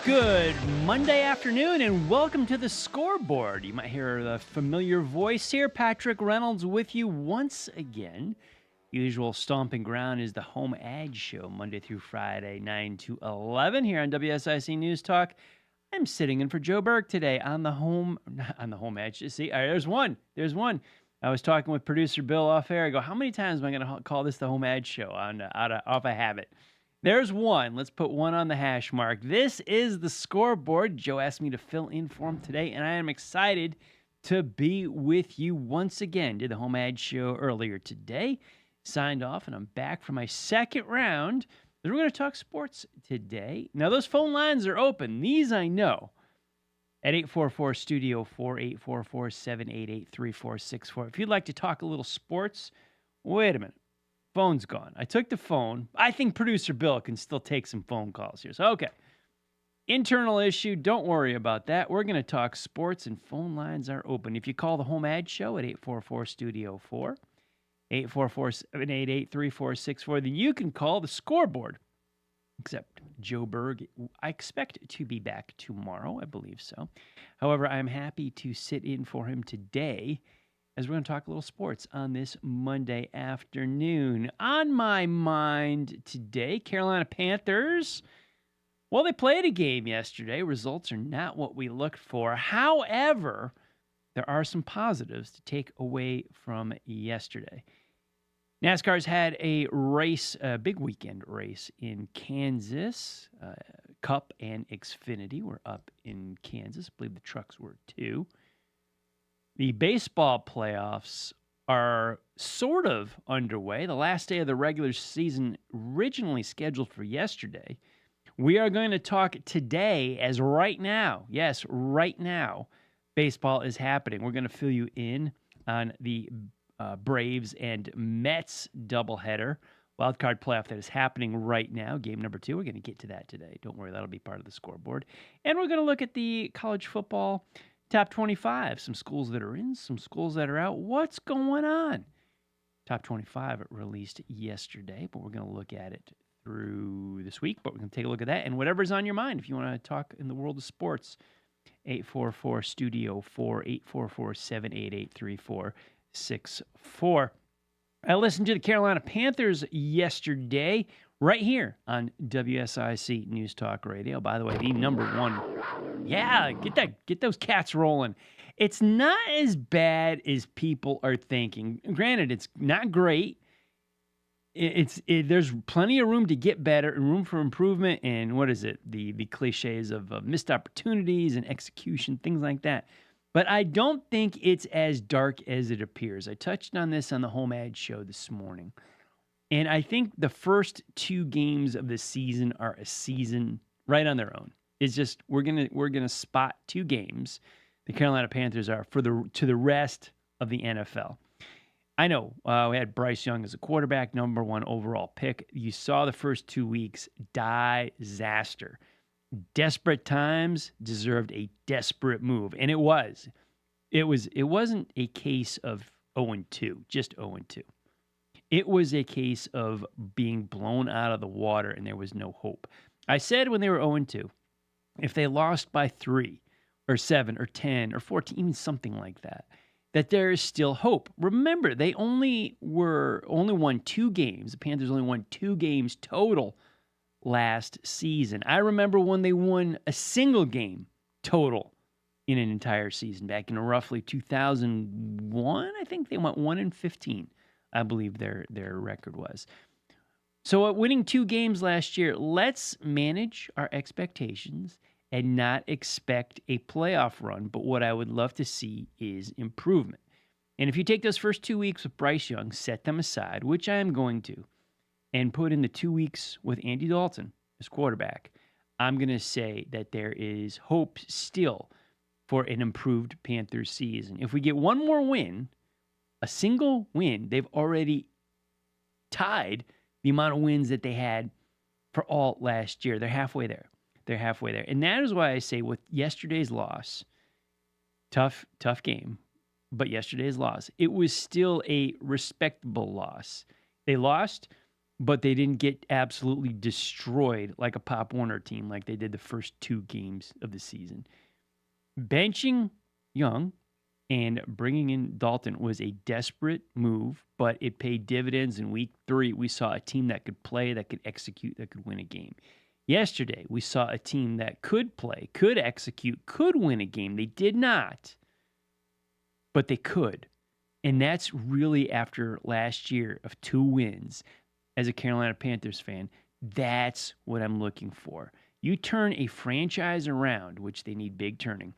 Good Monday afternoon and welcome to the Scoreboard. You might hear the familiar voice here. Patrick Reynolds with you once again. Usual stomping ground is the Home Ad Show, Monday through Friday, 9 to 11 here on WSIC News Talk. I'm sitting in for Joe Berg today on the Home Ad Show. See, there's one. I was talking with producer Bill off air. I go, how many times am I going to call this the Home Ad Show off a habit? There's one. Let's put one on the hash mark. This is the Scoreboard. Joe asked me to fill in for him today, and I am excited to be with you once again. Did the Home Ad Show earlier today. Signed off, and I'm back for my second round. We're going to talk sports today. Now, those phone lines are open. These I know. At 844-STUDIO-4, 844-788-3464. If you'd like to talk a little sports, wait a minute. Phone's gone. I took the phone. I think producer Bill can still take some phone calls here. So, okay. Internal issue. Don't worry about that. We're going to talk sports, and phone lines are open. If you call the Home Ad Show at 844-STUDIO-4, 844-788-3464, then you can call the Scoreboard. Except Joe Berg, I expect to be back tomorrow. I believe so. However, I'm happy to sit in for him today as we're going to talk a little sports on this Monday afternoon. On my mind today, Carolina Panthers. Well, they played a game yesterday. Results are not what we looked for. However, there are some positives to take away from yesterday. NASCAR's had a race, a big weekend race in Kansas. Cup and Xfinity were up in Kansas. I believe the trucks were too. The baseball playoffs are sort of underway. The last day of the regular season, originally scheduled for yesterday. We are going to talk today as right now. Yes, right now, baseball is happening. We're going to fill you in on the Braves and Mets doubleheader wildcard playoff that is happening right now. Game number 2. We're going to get to that today. Don't worry, that'll be part of the Scoreboard. And we're going to look at the college football Top 25, some schools that are in, some schools that are out. What's going on? Top 25 released yesterday, but we're going to look at it through this week. But we're going to take a look at that and whatever's on your mind. If you want to talk in the world of sports, 844-STUDIO-4, 844-788-3464. I listened to the Carolina Panthers yesterday, right here on WSIC News Talk Radio. By the way, the number one. Yeah, get those cats rolling. It's not as bad as people are thinking. Granted, it's not great. There's plenty of room to get better and room for improvement. And what is it? The cliches of missed opportunities and execution, things like that. But I don't think it's as dark as it appears. I touched on this on the Home Ad Show this morning. And I think the first 2 games of the season are a season right on their own. It's just we're gonna spot 2 games the Carolina Panthers are to the rest of the NFL. I know we had Bryce Young as a quarterback, number 1 overall pick. You saw the first 2 weeks, disaster. Desperate times deserved a desperate move, and it was. It wasn't a case of 0-2, just 0-2. It was a case of being blown out of the water, and there was no hope. I said when they were 0-2, if they lost by 3 or 7 or 10 or 14, even something like that, that there is still hope. Remember, they only won 2 games. The Panthers only won 2 games total last season. I remember when they won a single game total in an entire season back in roughly 2001. I think they went 1-15. I believe their record was. So winning 2 games last year, let's manage our expectations and not expect a playoff run. But what I would love to see is improvement. And if you take those first 2 weeks with Bryce Young, set them aside, which I am going to, and put in the 2 weeks with Andy Dalton as quarterback, I'm going to say that there is hope still for an improved Panthers season. If we get one more win, a single win, they've already tied the amount of wins that they had for all last year. They're halfway there. And that is why I say with yesterday's loss, tough game, but yesterday's loss, it was still a respectable loss. They lost, but they didn't get absolutely destroyed like a Pop Warner team like they did the first 2 games of the season. Benching Young and bringing in Dalton was a desperate move, but it paid dividends. In week 3, we saw a team that could play, that could execute, that could win a game. Yesterday, we saw a team that could play, could execute, could win a game. They did not, but they could. And that's really after last year of 2 wins. As a Carolina Panthers fan, that's what I'm looking for. You turn a franchise around, which they need big turning.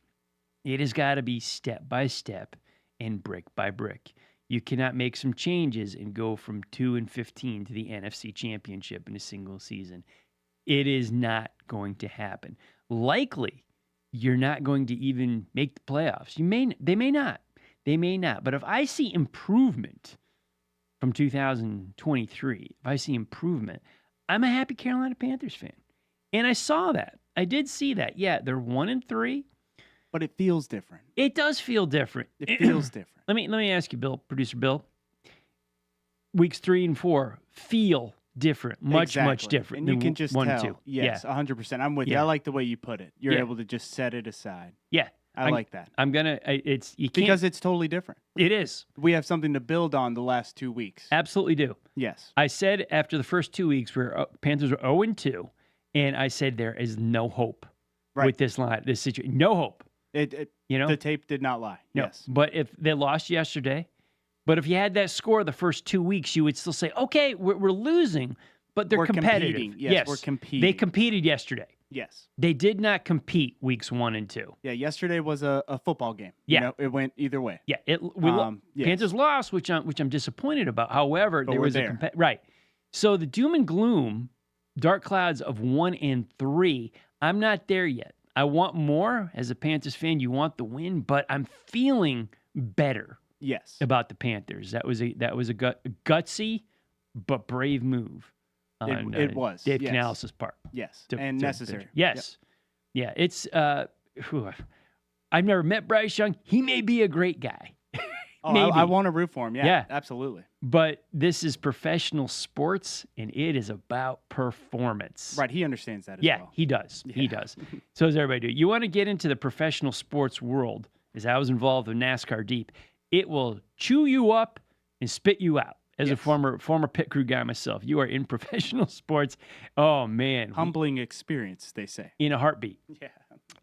It has got to be step by step and brick by brick. You cannot make some changes and go from 2-15 to the NFC Championship in a single season. It is not going to happen. Likely, you're not going to even make the playoffs. They may not. But if I see improvement from 2023, if I see improvement, I'm a happy Carolina Panthers fan. And I saw that. I did see that. Yeah, they're 1-3. But it feels different. It does feel different. It feels different. Let me ask you, Bill, producer Bill. Weeks 3 and 4 feel different, much different. And you can just 1 tell. and 2. Yes, 100%. I'm with you. I like the way you put it. You're able to just set it aside. Yeah, I like that. I'm gonna. You can't, because it's totally different. It is. We have something to build on the last 2 weeks. Absolutely do. Yes. I said after the first 2 weeks, where Panthers were 0-2, and I said there is no hope with this line, this situation. No hope. The tape did not lie. No. Yes. But if they lost yesterday, but if you had that score the first 2 weeks, you would still say, okay, we're losing, but we're competitive. Competing. Yes, we're competing. They competed yesterday. Yes. They did not compete weeks 1 and 2. Yeah, yesterday was a football game. Yeah. It went either way. Yeah. Panthers lost, which I'm disappointed about. However, there was right. So the doom and gloom, dark clouds of 1 and 3, I'm not there yet. I want more. As a Panthers fan, you want the win, but I'm feeling better. Yes. About the Panthers. That was a gutsy but brave move. It was Dave Canales' part. Yes, and necessary. Yes. Yep. Yeah, it's I've never met Bryce Young. He may be a great guy. I want to root for him. Yeah, absolutely. But this is professional sports, and it is about performance. Right, he understands that as well. Yeah, he does. Yeah. He does. So does everybody do. You want to get into the professional sports world, as I was involved with NASCAR Deep, it will chew you up and spit you out. As a former pit crew guy myself, you are in professional sports. Oh, man. Humbling experience, they say. In a heartbeat. Yeah.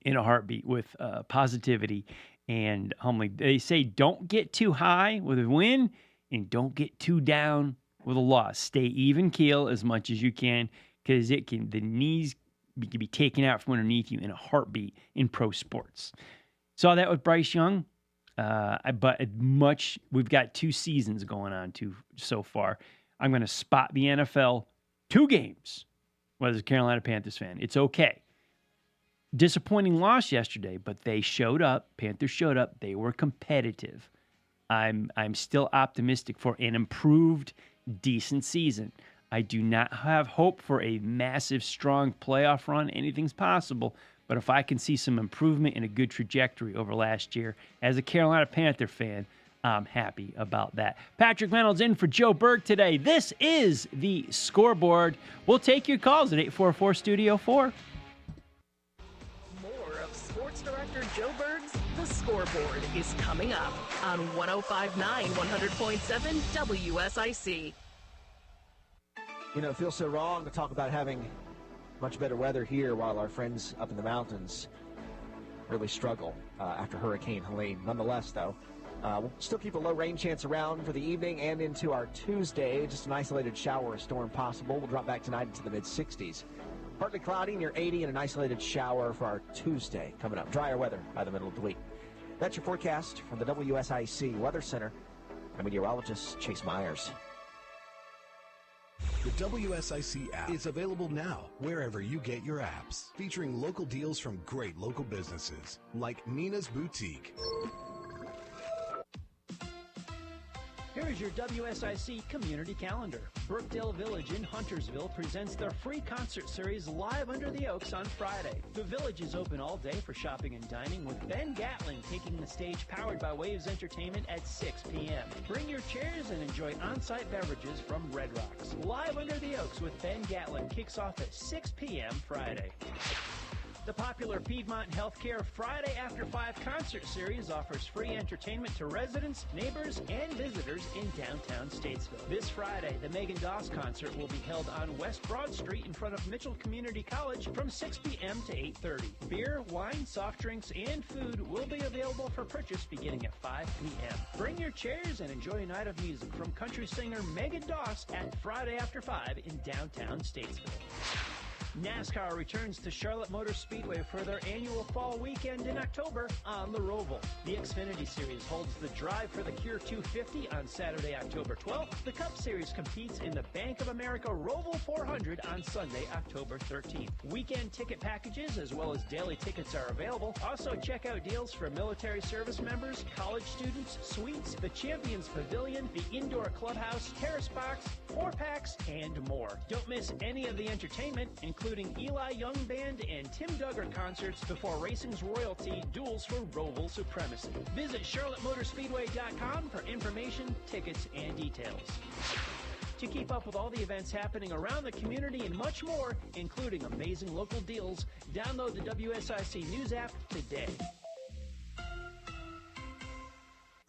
In a heartbeat with positivity and humbling. They say don't get too high with a win and don't get too down with a loss. Stay even keel as much as you can because the knees can be taken out from underneath you in a heartbeat in pro sports. Saw that with Bryce Young. We've got 2 seasons going on so far. I'm going to spot the NFL 2 games as a Carolina Panthers fan. It's okay. Disappointing loss yesterday, but they showed up. Panthers showed up. They were competitive. I'm still optimistic for an improved, decent season. I do not have hope for a massive, strong playoff run. Anything's possible. But if I can see some improvement and a good trajectory over last year, as a Carolina Panther fan, I'm happy about that. Patrick Reynolds in for Joe Berg today. This is the Scoreboard. We'll take your calls at 844-STUDIO-4. More of Sports Director Joe Berg's The Scoreboard is coming up on 105.9, 100.7 WSIC. You know, it feels so wrong to talk about having much better weather here while our friends up in the mountains really struggle after Hurricane Helene. Nonetheless, though, we'll still keep a low rain chance around for the evening and into our Tuesday. Just an isolated shower or storm possible. We'll drop back tonight into the mid-60s. Partly cloudy near 80 and an isolated shower for our Tuesday coming up. Drier weather by the middle of the week. That's your forecast from the WSIC Weather Center. I'm meteorologist Chase Myers. The WSIC app is available now wherever you get your apps, featuring local deals from great local businesses like Nina's Boutique. Here is your WSIC community calendar. Brookdale Village in Huntersville presents their free concert series Live Under the Oaks on Friday. The Village is open all day for shopping and dining, with Ben Gatlin taking the stage powered by Waves Entertainment at 6 p.m. Bring your chairs and enjoy on-site beverages from Red Rocks. Live Under the Oaks with Ben Gatlin kicks off at 6 p.m. Friday. The popular Piedmont Healthcare Friday After 5 concert series offers free entertainment to residents, neighbors, and visitors in downtown Statesville. This Friday, the Megan Doss concert will be held on West Broad Street in front of Mitchell Community College from 6 p.m. to 8:30. Beer, wine, soft drinks, and food will be available for purchase beginning at 5 p.m. Bring your chairs and enjoy a night of music from country singer Megan Doss at Friday After 5 in downtown Statesville. NASCAR returns to Charlotte Motor Speedway for their annual fall weekend in October on the Roval. The Xfinity Series holds the Drive for the Cure 250 on Saturday, October 12th. The Cup Series competes in the Bank of America Roval 400 on Sunday, October 13th. Weekend ticket packages as well as daily tickets are available. Also, check out deals for military service members, college students, suites, the Champions Pavilion, the Indoor Clubhouse, Terrace Box, 4-packs, and more. Don't miss any of the entertainment, including Eli Young Band and Tim Duggar concerts before racing's royalty duels for Roval supremacy. Visit CharlotteMotorspeedway.com for information, tickets, and details. To keep up with all the events happening around the community and much more, including amazing local deals, download the WSIC News app today.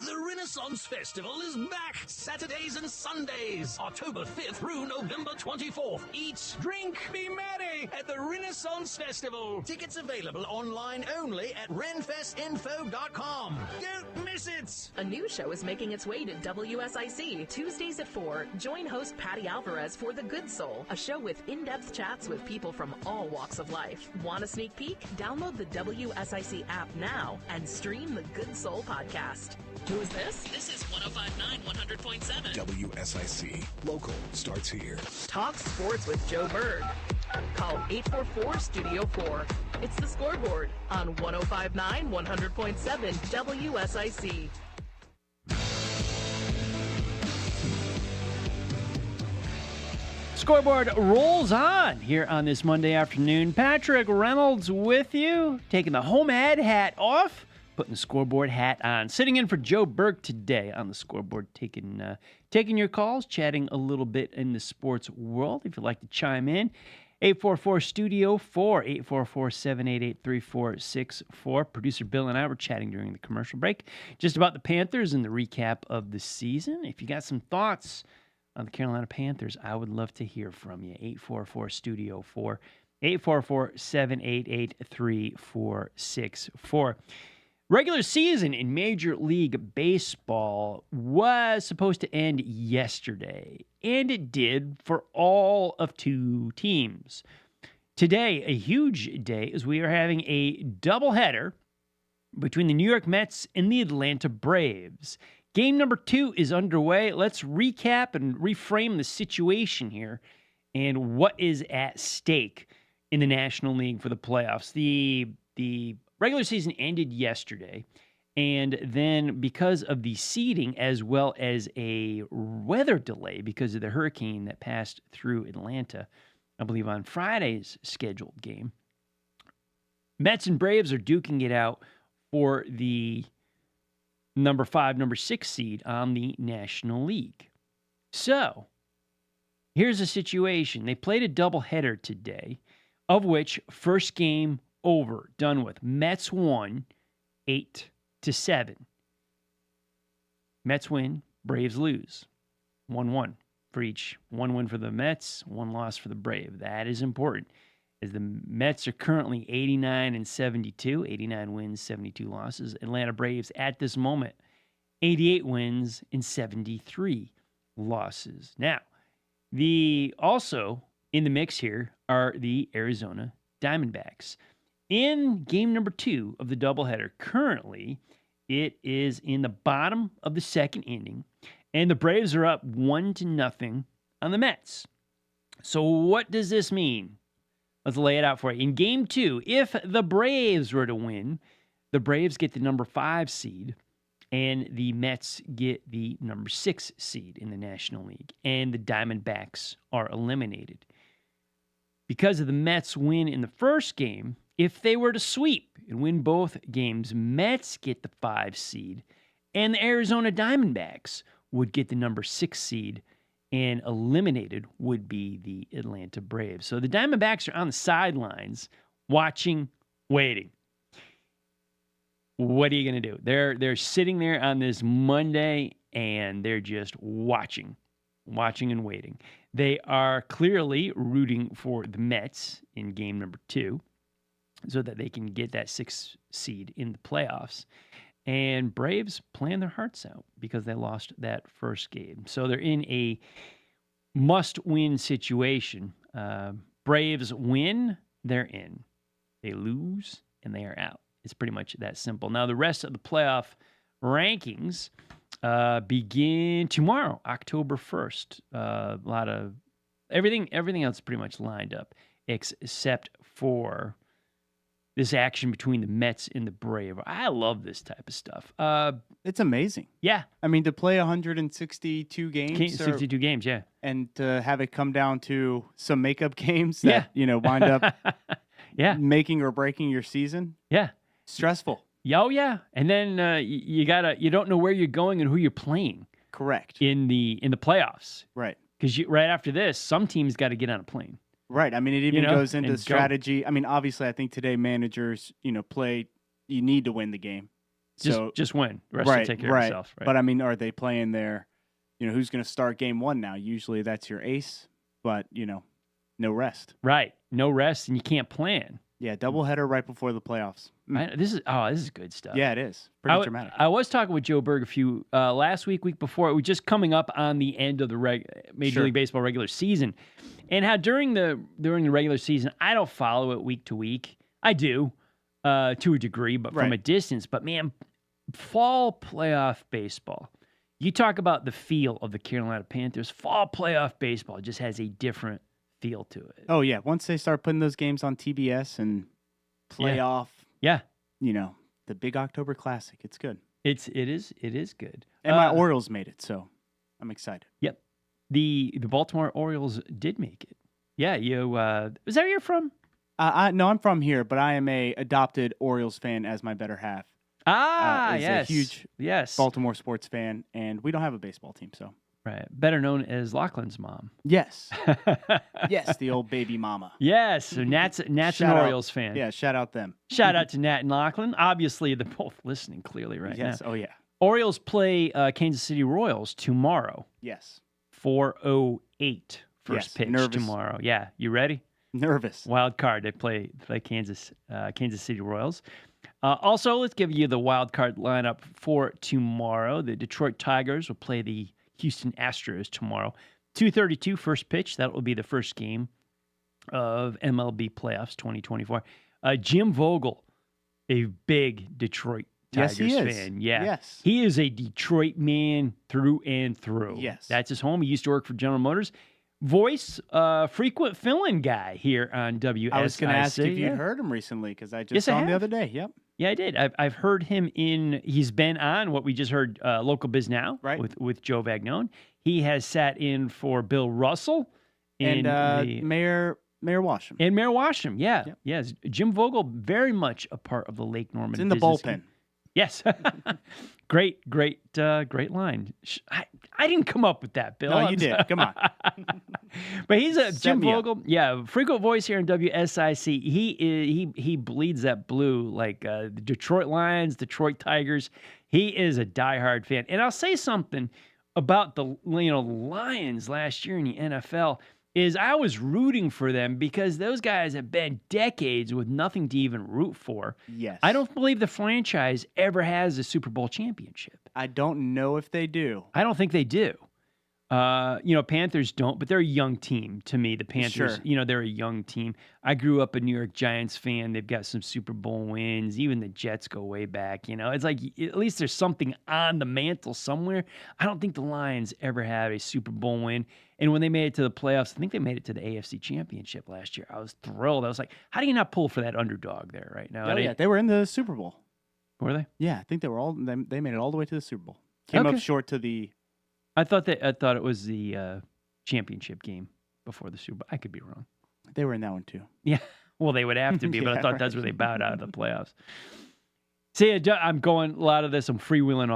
The Renaissance Festival is back, Saturdays and Sundays, October 5th through November 24th. Eat, drink, be merry at the Renaissance Festival. Tickets available online only at renfestinfo.com. Don't miss it! A new show is making its way to WSIC. Tuesdays at 4, join host Patty Alvarez for The Good Soul, a show with in-depth chats with people from all walks of life. Want a sneak peek? Download the WSIC app now and stream The Good Soul podcast. Who is this? This is 105.9 100.7. WSIC. Local starts here. Talk sports with Joe Berg. Call 844-STUDIO-4. It's the Scoreboard on 105.9 100.7 WSIC. Scoreboard rolls on here on this Monday afternoon. Patrick Reynolds with you, taking the home ad hat off, putting the Scoreboard hat on. Sitting in for Joe Berg today on the Scoreboard, taking your calls, chatting a little bit in the sports world. If you'd like to chime in, 844-STUDIO-4, 844-788-3464. Producer Bill and I were chatting during the commercial break just about the Panthers and the recap of the season. If you got some thoughts on the Carolina Panthers, I would love to hear from you. 844-STUDIO-4, 844-788-3464. Regular season in Major League Baseball was supposed to end yesterday, and it did for all of 2 teams. Today, a huge day, as we are having a doubleheader between the New York Mets and the Atlanta Braves. Game number 2 is underway. Let's recap and reframe the situation here and what is at stake in the National League for the playoffs. The regular season ended yesterday, and then because of the seeding as well as a weather delay because of the hurricane that passed through Atlanta, I believe on Friday's scheduled game, Mets and Braves are duking it out for the number 5, number 6 seed on the National League. So, here's the situation. They played a doubleheader today, of which first game over, done with. Mets won 8-7. Mets win, Braves lose. 1-1 for each. 1 win for the Mets, 1 loss for the Brave. That is important, as the Mets are currently 89-72, 89 wins, 72 losses. Atlanta Braves at this moment, 88 wins and 73 losses. Now, also in the mix here are the Arizona Diamondbacks. In game number 2 of the doubleheader, currently it is in the bottom of the second inning, and the Braves are up 1-0 on the Mets. So what does this mean? Let's lay it out for you. In game 2, if the Braves were to win, the Braves get the number 5 seed, and the Mets get the number 6 seed in the National League, and the Diamondbacks are eliminated. Because of the Mets' win in the first game, if they were to sweep and win both games, Mets get the 5 seed, and the Arizona Diamondbacks would get the number 6 seed, and eliminated would be the Atlanta Braves. So the Diamondbacks are on the sidelines, watching, waiting. What are you going to do? They're sitting there on this Monday, and they're just watching and waiting. They are clearly rooting for the Mets in game number 2 so that they can get that 6th seed in the playoffs. And Braves playing their hearts out because they lost that first game. So they're in a must-win situation. Braves win, they're in. They lose, and they are out. It's pretty much that simple. Now, the rest of the playoff rankings begin tomorrow, October 1st. A lot of everything else is pretty much lined up, except for this action between the Mets and the Braves. I love this type of stuff. It's amazing. Yeah. I mean, to play 162 games. 62 games, yeah. And to have it come down to some makeup games that, wind up making or breaking your season. Yeah. Stressful. Oh, yeah. And then you don't know where you're going and who you're playing. Correct. In the playoffs. Right. Because right after this, some teams got to get on a plane. Right. I mean, it even goes into strategy. I mean, obviously, I think today managers, play. You need to win the game. Just win. The rest will take care of itself. Right. But I mean, are they playing their, who's going to start game 1 now? Usually that's your ace, but no rest. Right. No rest, and you can't plan. Yeah, doubleheader right before the playoffs. This is good stuff. Yeah, it is. Pretty dramatic. I was talking with Joe Berg last week before. It was just coming up on the end of the Major League Baseball regular season, and how during the regular season, I don't follow it week to week. I do to a degree, but from a distance. But man, fall playoff baseball. You talk about the feel of the Carolina Panthers. Fall playoff baseball just has a different feel to it. Oh yeah, once they start putting those games on TBS and playoff, the big October Classic, it's good. It is good. And my Orioles made it, so I'm excited. Yep, the Baltimore Orioles did make it. Yeah, is that where you're from? No, I'm from here, but I am a adopted Orioles fan as my better half. Yes, a huge Baltimore sports fan, and we don't have a baseball team, so. Right. Better known as Lachlan's mom. Yes. Yes, the old baby mama. Yes. So Nat's an Orioles fan. Yeah, shout out them. Shout out to Nat and Lachlan. Obviously, they're both listening clearly right now. Yes. Oh, yeah. Orioles play Kansas City Royals tomorrow. Yes. 4:08 first pitch nervous. Tomorrow. Yeah. You ready? Nervous. Wild card. They play Kansas City Royals. Also, let's give you the wild card lineup for tomorrow. The Detroit Tigers will play the Houston Astros tomorrow. 2:32 first pitch. That will be the first game of MLB playoffs 2024. Jim Vogel, a big Detroit Tigers fan. Yeah. Yes. He is a Detroit man through and through. Yes. That's his home. He used to work for General Motors. Voice, frequent fill-in guy here on WSIC. I was going to ask if you heard him recently because I just saw him the other day. Yep. Yeah, I did. I've heard him he's been on what we just heard, Local Biz Now, right, with Joe Vagnone. He has sat in for Bill Russell and Mayor Washam. And Mayor Washam, yeah. Yep. Yes. Jim Vogel, very much a part of the Lake Norman. It's in the bullpen. Yes. Great line. I didn't come up with that, Bill. No, you did. Come on. But he's Jim Vogel. Yeah, frequent voice here in WSIC. He bleeds that blue like the Detroit Lions, Detroit Tigers. He is a diehard fan. And I'll say something about the Lions last year in the NFL is I was rooting for them because those guys have been decades with nothing to even root for. Yes. I don't believe the franchise ever has a Super Bowl championship. I don't know if they do. I don't think they do. Panthers don't, but they're a young team to me. The Panthers, sure. They're a young team. I grew up a New York Giants fan. They've got some Super Bowl wins. Even the Jets go way back. It's like at least there's something on the mantle somewhere. I don't think the Lions ever had a Super Bowl win. And when they made it to the playoffs, I think they made it to the AFC Championship last year. I was thrilled. I was like, how do you not pull for that underdog there right now? Oh, yeah, they were in the Super Bowl. Were they? Yeah, I think they made it all the way to the Super Bowl. Came up short to the. I thought it was the championship game before the Super Bowl. I could be wrong. They were in that one too. Yeah, well, they would have to be, but I thought that's where they bowed out of the playoffs. See, I'm going a lot of this. I'm freewheeling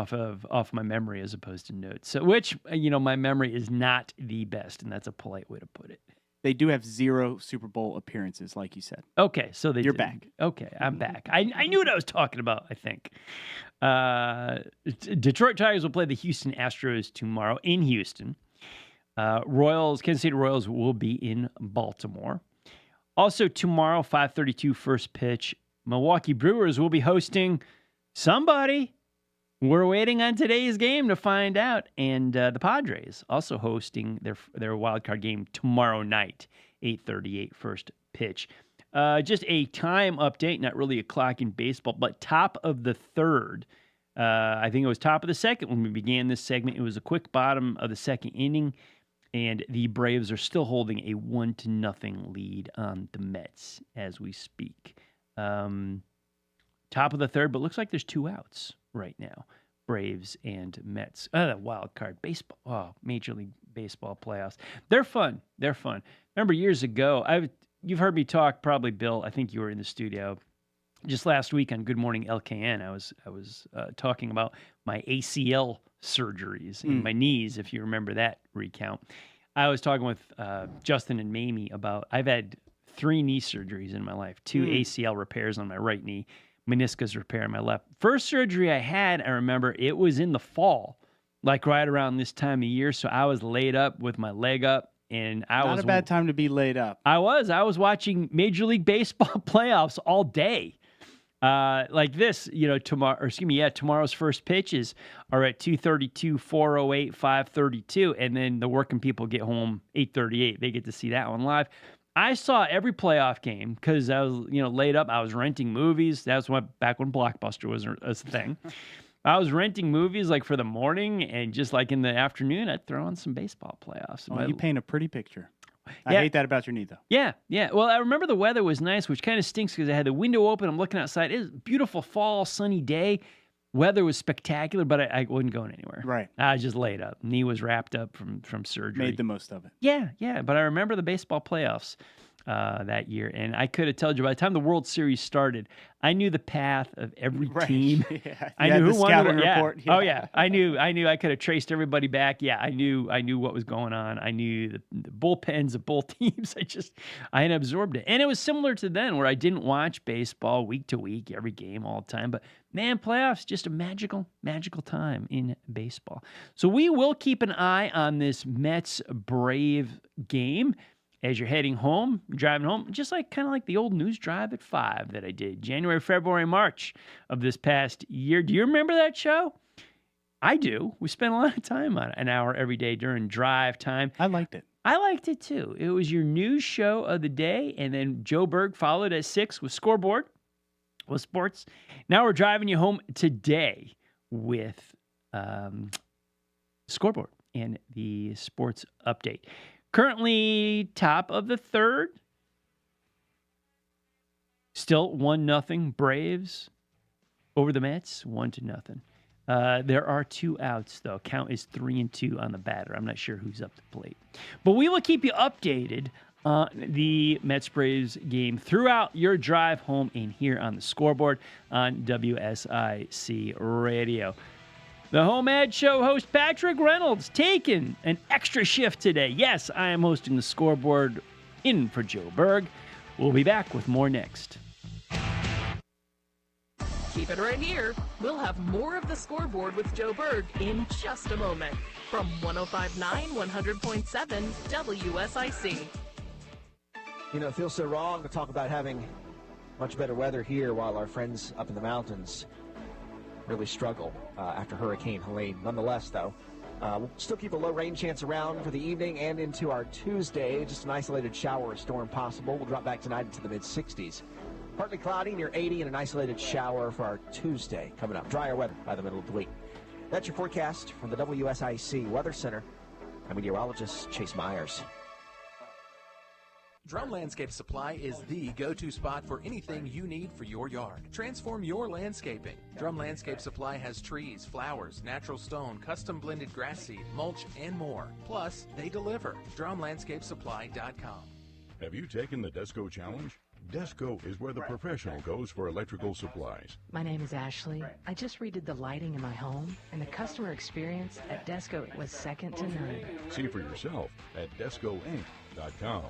off my memory as opposed to notes. So, which my memory is not the best, and that's a polite way to put it. They do have 0 Super Bowl appearances, like you said. Okay, so you're back. Okay, I'm back. I knew what I was talking about, I think. Detroit Tigers will play the Houston Astros tomorrow in Houston. Kansas City Royals will be in Baltimore. Also tomorrow, 5:32 first pitch, Milwaukee Brewers will be hosting somebody. We're waiting on today's game to find out. And the Padres also hosting their wild card game tomorrow night, 8:38 first pitch. Just a time update, not really a clock in baseball, but top of the third. I think it was top of the second when we began this segment. It was a quick bottom of the second inning, and the Braves are still holding a 1-0 lead on the Mets as we speak. Top of the third, but looks like there's 2 outs right now. Braves and Mets. The wild card baseball. Oh, Major League Baseball playoffs. They're fun. Remember years ago, you've heard me talk, probably Bill, I think you were in the studio just last week on Good Morning LKN. I was talking about my ACL surgeries in my knees, if you remember that recount. I was talking with Justin and Mamie about, I've had 3 knee surgeries in my life, 2 ACL repairs on my right knee, meniscus repair on my left. First surgery I had, I remember, it was in the fall, like right around this time of year. So I was laid up with my leg up, and not a bad time to be laid up. I was watching Major League Baseball playoffs all day. Like this, tomorrow's first pitches are at 2:32, 4:08, 5:32, and then the working people get home 8:38. They get to see that one live. I saw every playoff game because I was, laid up. I was renting movies. That's back when Blockbuster was a thing. I was renting movies like for the morning, and just like in the afternoon, I'd throw on some baseball playoffs. Oh, you paint a pretty picture. I hate that about your knee, though. Yeah. Well, I remember the weather was nice, which kind of stinks because I had the window open. I'm looking outside. It was a beautiful fall, sunny day. Weather was spectacular, but I wasn't going anywhere. Right. I was just laid up. Knee was wrapped up from surgery. Made the most of it. Yeah. But I remember the baseball playoffs that year, and I could have told you by the time the World Series started, I knew the path of every team. Yeah. I knew who won. Report. Yeah. Oh yeah, I knew. I could have traced everybody back. Yeah, I knew what was going on. I knew the bullpens of both teams. I had absorbed it, and it was similar to then, where I didn't watch baseball week to week, every game, all the time. But man, playoffs, just a magical time in baseball. So we will keep an eye on this Mets-Brave game. As you're heading home, driving home, just kind of like the old news drive at 5 that I did January, February, March of this past year. Do you remember that show? I do. We spent a lot of time on it, an hour every day during drive time. I liked it. I liked it too. It was your news show of the day, and then Joe Berg followed at 6 with Scoreboard, with sports. Now we're driving you home today with Scoreboard and the sports update. Currently, top of the third. Still 1-0 Braves over the Mets, 1-0. There are 2 outs, though. Count is 3-2 on the batter. I'm not sure who's up to the plate. But we will keep you updated on the Mets-Braves game throughout your drive home and here on the Scoreboard on WSIC Radio. The Home Ed Show host Patrick Reynolds taking an extra shift today. Yes, I am hosting the Scoreboard in for Joe Berg. We'll be back with more next. Keep it right here. We'll have more of the Scoreboard with Joe Berg in just a moment. From 105.9, 100.7 WSIC. It feels so wrong to talk about having much better weather here while our friends up in the mountains really struggle after Hurricane Helene. Nonetheless, though, we'll still keep a low rain chance around for the evening and into our Tuesday. Just an isolated shower or storm possible. We'll drop back tonight into the mid-60s. Partly cloudy, near 80, and an isolated shower for our Tuesday coming up. Drier weather by the middle of the week. That's your forecast from the WSIC Weather Center. I'm meteorologist Chase Myers. Drum Landscape Supply is the go-to spot for anything you need for your yard. Transform your landscaping. Drum Landscape Supply has trees, flowers, natural stone, custom blended grass seed, mulch, and more. Plus, they deliver. DrumLandscapeSupply.com. Have you taken the Desco Challenge? Desco is where the professional goes for electrical supplies. My name is Ashley. I just redid the lighting in my home, and the customer experience at Desco was second to none. See for yourself at DescoInc.com.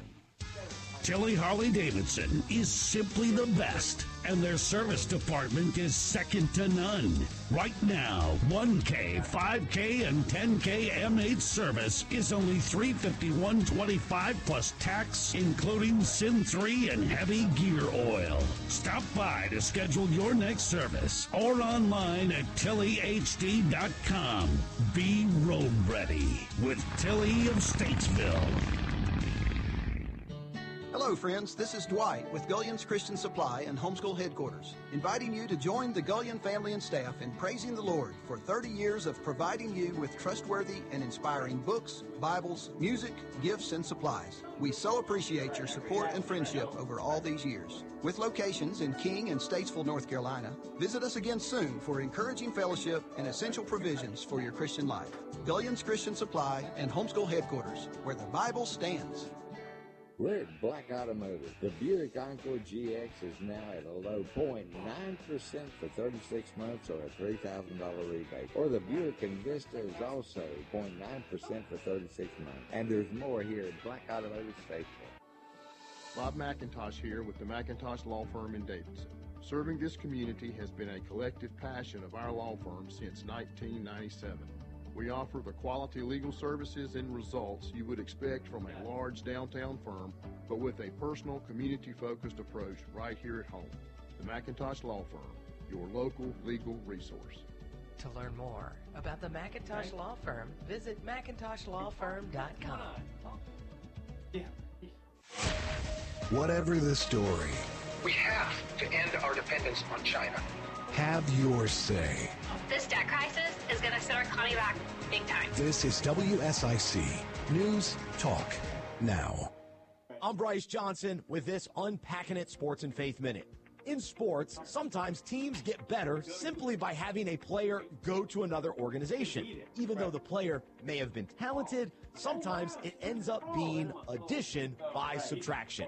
Tilly Harley-Davidson is simply the best, and their service department is second to none. Right now, 1K, 5K, and 10K M8 service is only $351.25 plus tax, including Sin 3 and heavy gear oil. Stop by to schedule your next service or online at TillyHD.com. Be road ready with Tilly of Statesville. Hello, friends. This is Dwight with Gullion's Christian Supply and Homeschool Headquarters, inviting you to join the Gullion family and staff in praising the Lord for 30 years of providing you with trustworthy and inspiring books, Bibles, music, gifts, and supplies. We so appreciate your support and friendship over all these years. With locations in King and Statesville, North Carolina, visit us again soon for encouraging fellowship and essential provisions for your Christian life. Gullion's Christian Supply and Homeschool Headquarters, where the Bible stands. We're at Black Automotive. The Buick Encore GX is now at a low 0.9% for 36 months or a $3,000 rebate. Or the Buick Envista is also 0.9% for 36 months. And there's more here at Black Automotive Statesville. Bob McIntosh here with the McIntosh Law Firm in Davidson. Serving this community has been a collective passion of our law firm since 1997. We offer the quality legal services and results you would expect from a large downtown firm, but with a personal, community-focused approach right here at home. The McIntosh Law Firm, your local legal resource. To learn more about the McIntosh Law Firm, visit McIntoshlawFirm.com. Whatever the story, we have to end our dependence on China. Have your say. This debt crisis is going to set our economy back big time. This is WSIC News Talk Now. I'm Bryce Johnson with this Unpacking It Sports and Faith Minute. In sports, sometimes teams get better simply by having a player go to another organization. Even though the player may have been talented, sometimes it ends up being addition by subtraction.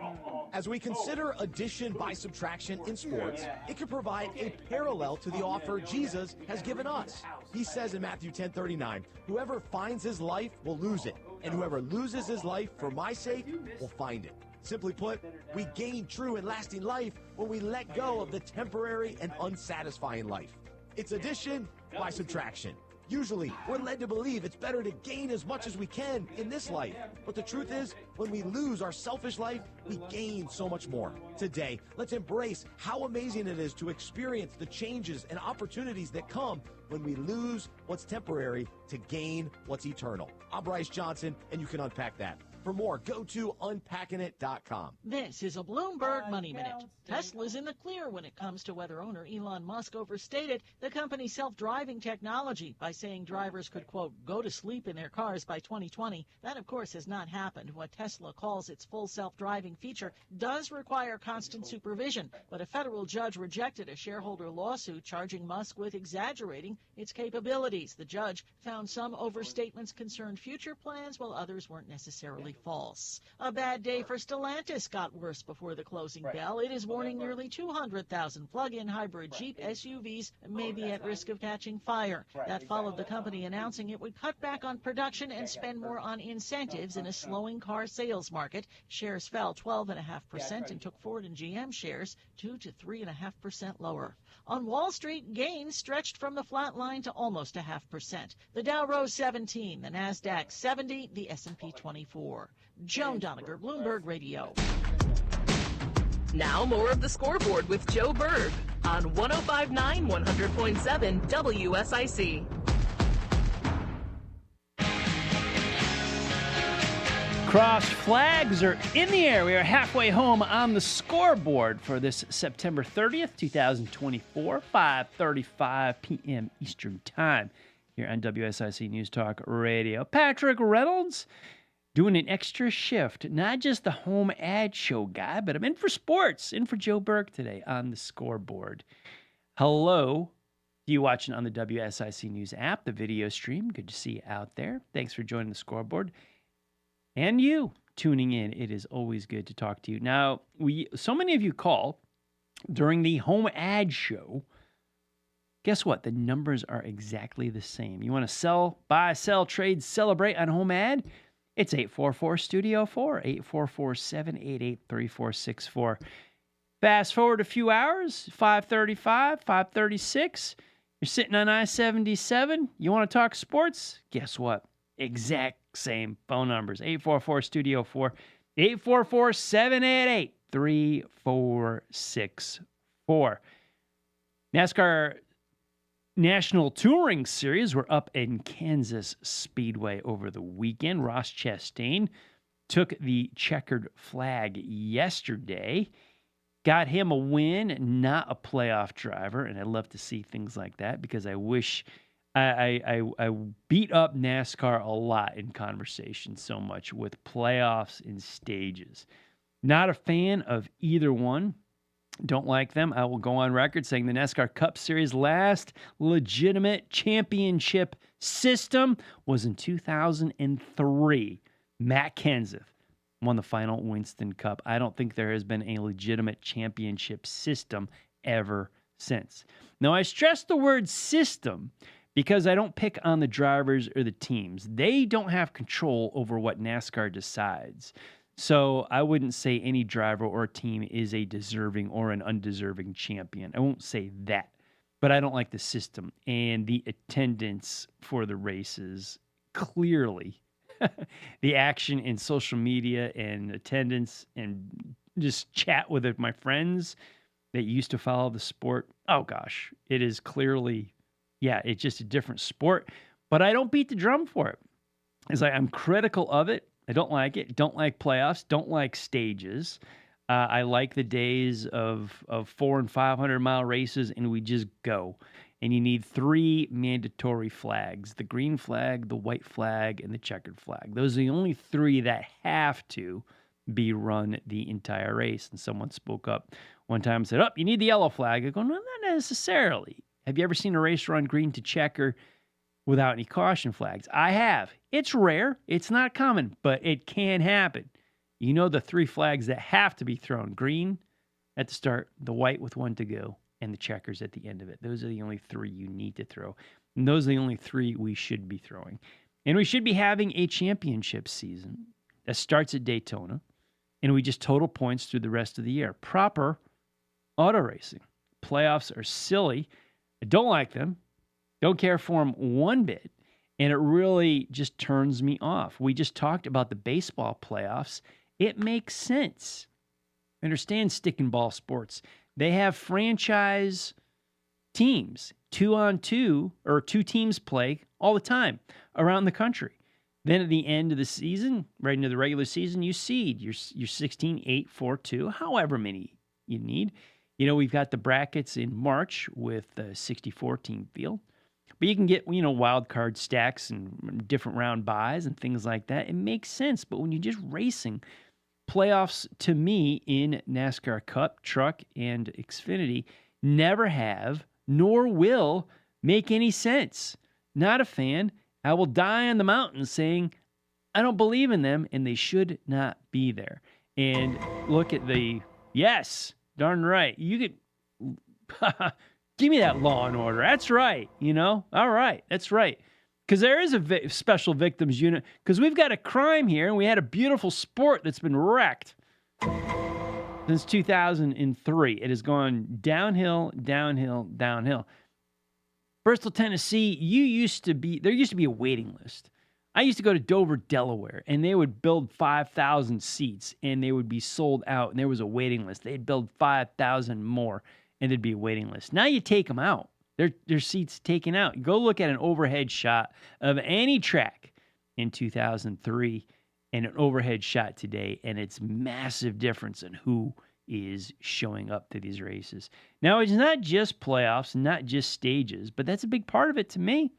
As we consider addition by subtraction in sports, it can provide a parallel to the offer Jesus has given us. He says in Matthew 10:39, whoever finds his life will lose it, and whoever loses his life for my sake will find it. Simply put, we gain true and lasting life when we let go of the temporary and unsatisfying life. It's addition by subtraction. Usually, we're led to believe it's better to gain as much as we can in this life. But the truth is, when we lose our selfish life, we gain so much more. Today, let's embrace how amazing it is to experience the changes and opportunities that come when we lose what's temporary to gain what's eternal. I'm Bryce Johnson, and you can unpack that. For more, go to unpackingit.com. This is a Bloomberg Money Minute. Tesla's in the clear when it comes to whether owner Elon Musk overstated the company's self-driving technology by saying drivers could, quote, go to sleep in their cars by 2020. That, of course, has not happened. What Tesla calls its full self-driving feature does require constant supervision, but a federal judge rejected a shareholder lawsuit charging Musk with exaggerating its capabilities. The judge found some overstatements concerned future plans, while others weren't necessarily false. A bad day for Stellantis got worse before the closing bell. It is warning nearly 200,000 plug-in hybrid Jeep SUVs may be at risk of catching fire. That followed the company announcing it would cut back on production and spend more on incentives in a slowing car sales market. Shares fell 12.5% and took Ford and GM shares 2 to 3.5% lower. On Wall Street, gains stretched from the flat line to almost 0.5%. The Dow rose 17, the Nasdaq 70, the S&P 24. Joan Doniger, Bloomberg Radio. Now more of the Scoreboard with Joe Berg on 105.9 100.7 WSIC. Cross flags are in the air. We are halfway home on the scoreboard for this September 30th, 2024, 5:35 p.m. Eastern Time here on WSIC News Talk Radio. Patrick Reynolds doing an extra shift, not just the home ad show guy, but I'm in for sports, in for Joe Berg today on the Scoreboard. Hello, you watching on the WSIC News app, the video stream. Good to see you out there. Thanks for joining the Scoreboard. And you tuning in. It is always good to talk to you. Now, so many of you call during the home ad show. Guess what? The numbers are exactly the same. You want to sell, buy, sell, trade, celebrate on home ad? It's 844-STUDIO-4, 844-788-3464. Fast forward a few hours, 5:35, 5:36. You're sitting on I-77. You want to talk sports? Guess what? Exact same phone numbers. 844-STUDIO-4, 844-788-3464. NASCAR National Touring Series were up in Kansas Speedway over the weekend. Ross Chastain took the checkered flag yesterday. Got him a win, not a playoff driver, and I love to see things like that because I wish I beat up NASCAR a lot in conversation so much with playoffs and stages. Not a fan of either one. Don't like them. I will go on record saying the NASCAR Cup Series last legitimate championship system was in 2003. Matt Kenseth won the final Winston Cup. I don't think there has been a legitimate championship system ever since. Now, I stress the word system because I don't pick on the drivers or the teams. They don't have control over what NASCAR decides. So I wouldn't say any driver or team is a deserving or an undeserving champion. I won't say that. But I don't like the system and the attendance for the races. Clearly, the action in social media and attendance and just chat with my friends that used to follow the sport. Oh, gosh. It is clearly, it's just a different sport. But I don't beat the drum for it. It's like I'm critical of it. I don't like it. Don't like playoffs. Don't like stages. I like the days of 400 and 500 mile races, and we just go. And you need 3 mandatory flags: the green flag, the white flag, and the checkered flag. Those are the only 3 that have to be run the entire race. And someone spoke up one time and said, "Oh, you need the yellow flag." I go, "No, not necessarily." Have you ever seen a race run green to checker without any caution flags? I have. It's rare. It's not common, but it can happen. You know the 3 flags that have to be thrown: green at the start, the white with 1 to go, and the checkers at the end of it. Those are the only 3 you need to throw. And those are the only 3 we should be throwing. And we should be having a championship season that starts at Daytona, and we just total points through the rest of the year. Proper auto racing. Playoffs are silly. I don't like them. Don't care for them one bit. And it really just turns me off. We just talked about the baseball playoffs. It makes sense. Understand stick and ball sports. They have franchise teams, 2-on-2, or 2 teams play all the time around the country. Then at the end of the season, right into the regular season, you seed. You're 16, 8, 4, 2, however many you need. You know, we've got the brackets in March with the 64-team field. But you can get, wild card stacks and different round buys and things like that. It makes sense. But when you're just racing, playoffs to me in NASCAR Cup, Truck, and Xfinity never have nor will make any sense. Not a fan. I will die on the mountain saying I don't believe in them and they should not be there. And look at yes, darn right. You could... Give me that Law and Order. That's right. All right. That's right. Because there is a special victims unit. Because we've got a crime here, and we had a beautiful sport that's been wrecked since 2003. It has gone downhill, downhill, downhill. Bristol, Tennessee, there used to be a waiting list. I used to go to Dover, Delaware, and they would build 5,000 seats, and they would be sold out, and there was a waiting list. They'd build 5,000 more. And there'd be a waiting list. Now you take them out. Their seats taken out. Go look at an overhead shot of any track in 2003 and an overhead shot today, and it's massive difference in who is showing up to these races. Now, it's not just playoffs, not just stages, but that's a big part of it to me.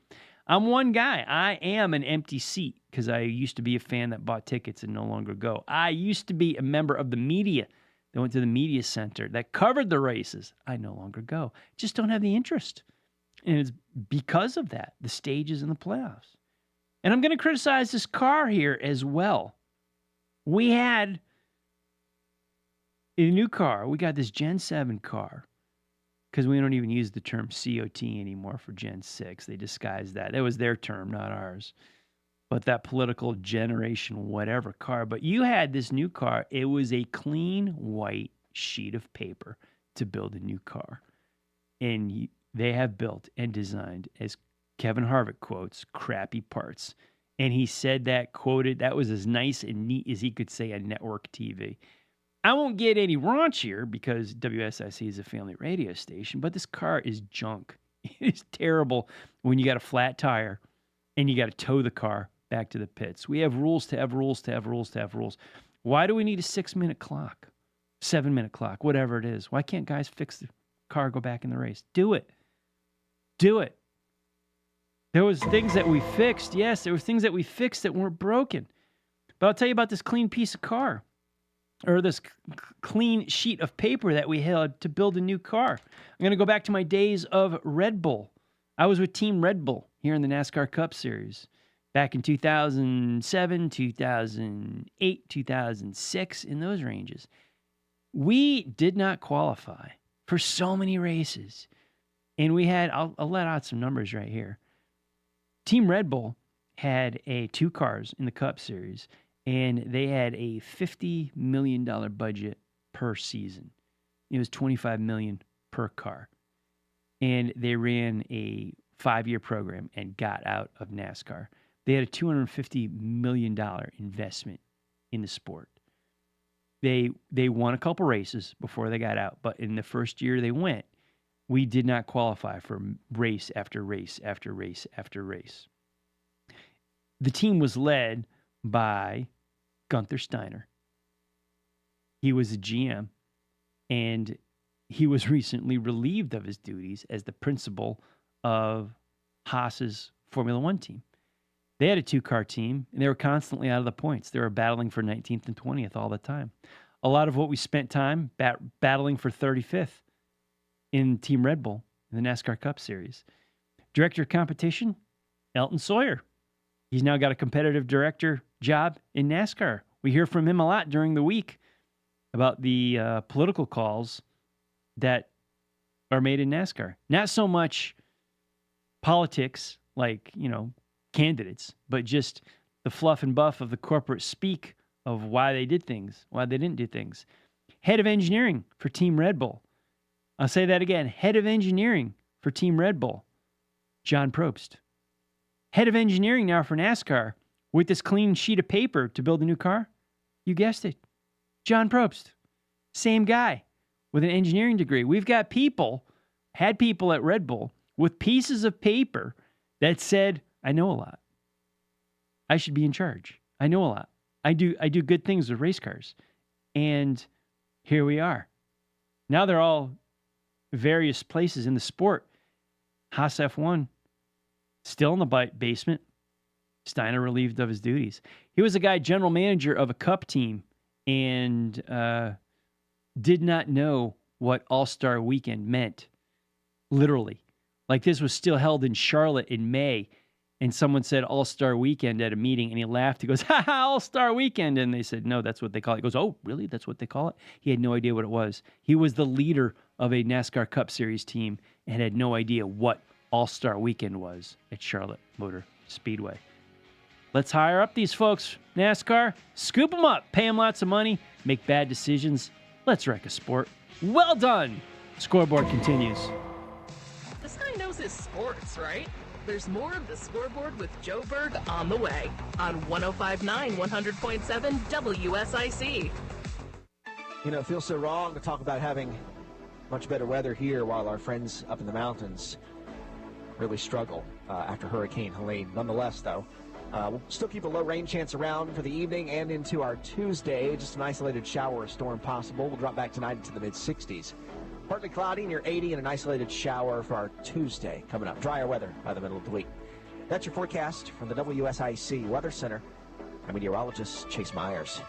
I'm one guy. I am an empty seat because I used to be a fan that bought tickets and no longer go. I used to be a member of the media that went to the media center that covered the races. I no longer go. Just don't have the interest. And it's because of that, the stages and the playoffs. And I'm going to criticize this car here as well. We had a new car. We got this Gen 7 car because we don't even use the term COT anymore for Gen 6. They disguised that. That was their term, not ours. But that political generation, whatever car. But you had this new car. It was a clean white sheet of paper to build a new car. And they have built and designed, as Kevin Harvick quotes, crappy parts. And he said that, quoted, that was as nice and neat as he could say on network TV. I won't get any raunchier because WSIC is a family radio station, but this car is junk. It is terrible when you got a flat tire and you got to tow the car back to the pits. We have rules to have rules to have rules to have rules. Why do we need a 6-minute clock, 7-minute clock, whatever it is? Why can't guys fix the car, go back in the race? Do it. Do it. There was things that we fixed. Yes, there were things that we fixed that weren't broken. But I'll tell you about this clean piece of car, or this clean sheet of paper that we had to build a new car. I'm going to go back to my days of Red Bull. I was with Team Red Bull here in the NASCAR Cup Series back in 2007, 2008, 2006, in those ranges. We did not qualify for so many races. And we had, I'll let out some numbers right here. Team Red Bull had 2 cars in the Cup Series, and they had a $50 million budget per season. It was $25 million per car. And they ran a 5-year program and got out of NASCAR. They had a $250 million investment in the sport. They won a couple races before they got out, but in the first year they went, we did not qualify for race after race after race after race. The team was led by Gunther Steiner. He was a GM, and he was recently relieved of his duties as the principal of Haas's Formula One team. They had a 2-car team, and they were constantly out of the points. They were battling for 19th and 20th all the time. A lot of what we spent time battling for 35th in Team Red Bull in the NASCAR Cup Series. Director of competition, Elton Sawyer. He's now got a competitive director job in NASCAR. We hear from him a lot during the week about the political calls that are made in NASCAR. Not so much politics, like, candidates, but just the fluff and buff of the corporate speak of why they did things, why they didn't do things. Head of engineering for Team Red Bull. I'll say that again. Head of engineering for Team Red Bull, John Probst. Head of engineering now for NASCAR with this clean sheet of paper to build a new car. You guessed it. John Probst. Same guy with an engineering degree. We've got had people at Red Bull with pieces of paper that said, I know a lot. I should be in charge. I know a lot. I do good things with race cars. And here we are. Now they're all various places in the sport. Haas F1, still in the basement. Steiner relieved of his duties. He was a guy, general manager of a Cup team, and did not know what All-Star Weekend meant, literally. Like, this was still held in Charlotte in May, and someone said All-Star Weekend at a meeting, and he laughed. He goes, ha ha, All-Star Weekend. And they said, no, that's what they call it. He goes, oh, really? That's what they call it? He had no idea what it was. He was the leader of a NASCAR Cup Series team and had no idea what All-Star Weekend was at Charlotte Motor Speedway. Let's hire up these folks, NASCAR. Scoop them up. Pay them lots of money. Make bad decisions. Let's wreck a sport. Well done. Scoreboard continues. This guy knows his sports, right? There's more of the Scoreboard with Joe Berg on the way on 105.9, 100.7 WSIC. It feels so wrong to talk about having much better weather here while our friends up in the mountains really struggle after Hurricane Helene. Nonetheless, though, we'll still keep a low rain chance around for the evening and into our Tuesday. Just an isolated shower or storm possible. We'll drop back tonight into the mid-60s. Partly cloudy, near 80, and an isolated shower for our Tuesday coming up. Drier weather by the middle of the week. That's your forecast from the WSIC Weather Center. I'm meteorologist Chase Myers.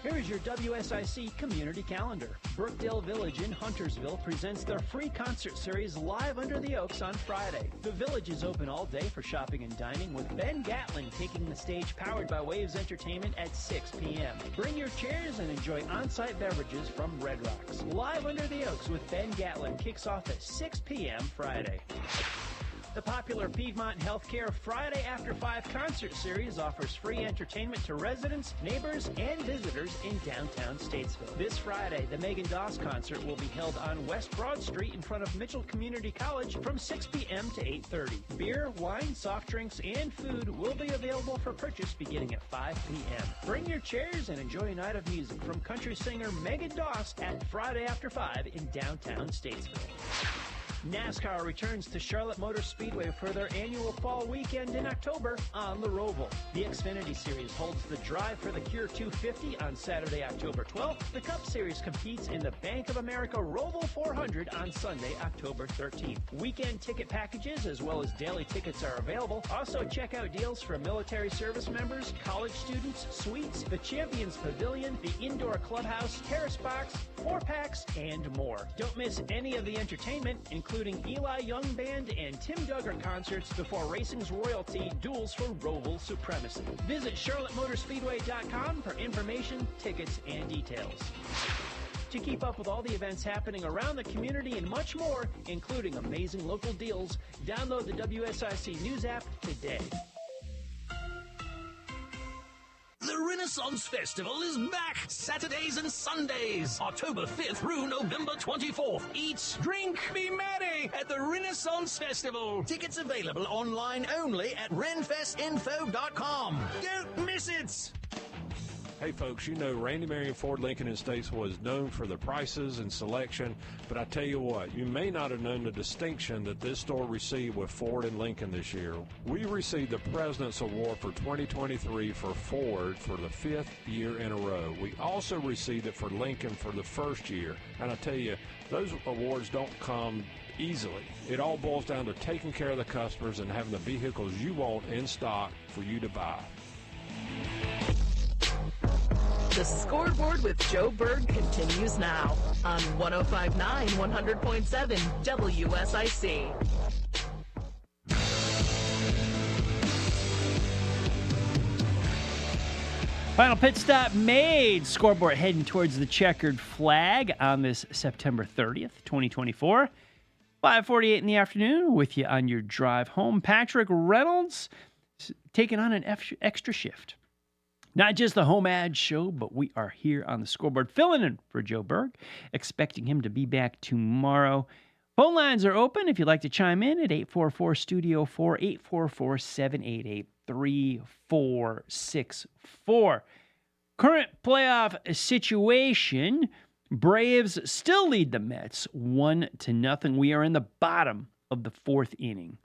Here is your WSIC community calendar. Brookdale Village in Huntersville presents their free concert series Live Under the Oaks on Friday. The Village is open all day for shopping and dining, with Ben Gatlin taking the stage powered by Waves Entertainment at 6 p.m. Bring your chairs and enjoy on-site beverages from Red Rocks. Live Under the Oaks with Ben Gatlin kicks off at 6 p.m. Friday. The popular Piedmont Healthcare Friday After 5 concert series offers free entertainment to residents, neighbors, and visitors in downtown Statesville. This Friday, the Megan Doss concert will be held on West Broad Street in front of Mitchell Community College from 6 p.m. to 8:30. Beer, wine, soft drinks, and food will be available for purchase beginning at 5 p.m. Bring your chairs and enjoy a night of music from country singer Megan Doss at Friday After 5 in downtown Statesville. NASCAR returns to Charlotte Motor Speedway for their annual fall weekend in October on the Roval. The Xfinity Series holds the Drive for the Cure 250 on Saturday, October 12th. The Cup Series competes in the Bank of America Roval 400 on Sunday, October 13th. Weekend ticket packages as well as daily tickets are available. Also, check out deals for military service members, college students, suites, the Champions Pavilion, the Indoor Clubhouse, Terrace Box, 4-packs, and more. Don't miss any of the entertainment, including Eli Young Band and Tim Duggar concerts before racing's royalty duels for Roval supremacy. Visit CharlotteMotorspeedway.com for information, tickets, and details. To keep up with all the events happening around the community and much more, including amazing local deals, download the WSIC News app today. The Renaissance Festival is back Saturdays and Sundays, October 5th through November 24th. Eat, drink, be merry at the Renaissance Festival. Tickets available online only at renfestinfo.com. Don't miss it! Hey folks, you know Randy Marion Ford Lincoln in Statesville is known for the prices and selection, but I tell you what, you may not have known the distinction that this store received with Ford and Lincoln this year. We received the President's Award for 2023 for Ford for the 5th year in a row. We also received it for Lincoln for the first year, and I tell you, those awards don't come easily. It all boils down to taking care of the customers and having the vehicles you want in stock for you to buy. The Scoreboard with Joe Berg continues now on 105.9 100.7 WSIC. Final pit stop made. Scoreboard heading towards the checkered flag on this September 30th, 2024. 5:48 in the afternoon with you on your drive home. Patrick Reynolds taking on an extra shift. Not just the home ad show, but we are here on the Scoreboard filling in for Joe Berg, expecting him to be back tomorrow. Phone lines are open if you'd like to chime in at 844-STUDIO-4, 844-788-3464. Current playoff situation, Braves still lead the Mets 1-0. We are in the bottom of the fourth inning.